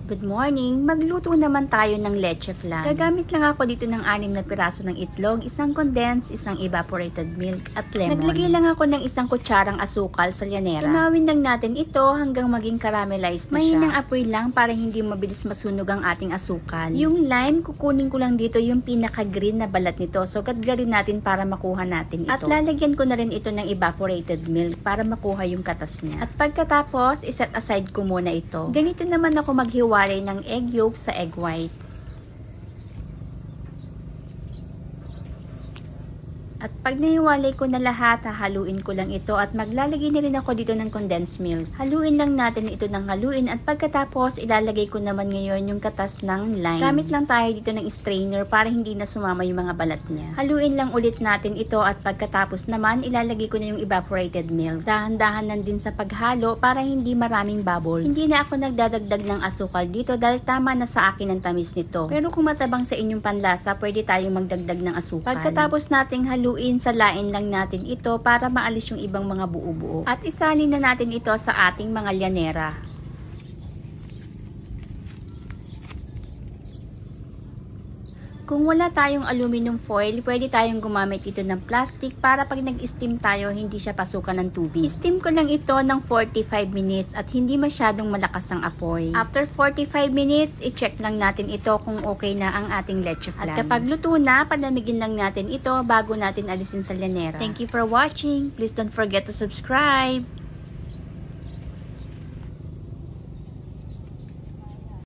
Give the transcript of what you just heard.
Good morning! Magluto naman tayo ng leche flan. Gagamit lang ako dito ng 6 na piraso ng itlog, isang condensed, isang evaporated milk, at lemon. Naglagay lang ako ng isang kutsarang asukal sa llanera. Tunawin lang natin ito hanggang maging caramelized na siya. Mahinang apoy lang para hindi mabilis masunog ang ating asukal. Yung lime, kukunin ko lang dito yung pinaka-green na balat nito. So, gadgarin natin para makuha natin ito. At lalagyan ko na rin ito ng evaporated milk para makuha yung katas niya. At pagkatapos, iset aside ko muna ito. Ganito naman ako maghiwa ng egg yolk sa egg white. At pag nahiwalay ko na lahat, hahaluin ko lang ito at maglalagay na rin ako dito ng condensed milk. Haluin lang natin ito ng haluin at pagkatapos ilalagay ko naman ngayon yung katas ng lime. Gamit lang tayo dito ng strainer para hindi na sumama yung mga balat niya. Haluin lang ulit natin ito at pagkatapos naman ilalagay ko na yung evaporated milk. Dahan-dahan lang din sa paghalo para hindi maraming bubbles. Hindi na ako nagdadagdag ng asukal dito dahil tama na sa akin ang tamis nito. Pero kung matabang sa inyong panlasa, pwede tayong magdagdag ng asukal. Pagkatapos nating haluin, salain lang natin ito para maalis yung ibang mga buo-buo. At isalin na natin ito sa ating mga llanera. Kung wala tayong aluminum foil, pwede tayong gumamit ito ng plastic para pag nag-steam tayo, hindi siya pasukan ng tubig. Steam ko lang ito ng 45 minutes at hindi masyadong malakas ang apoy. After 45 minutes, i-check lang natin ito kung okay na ang ating leche flan. At kapag luto na, palamigin lang natin ito bago natin alisin sa llanera. Thank you for watching. Please don't forget to subscribe.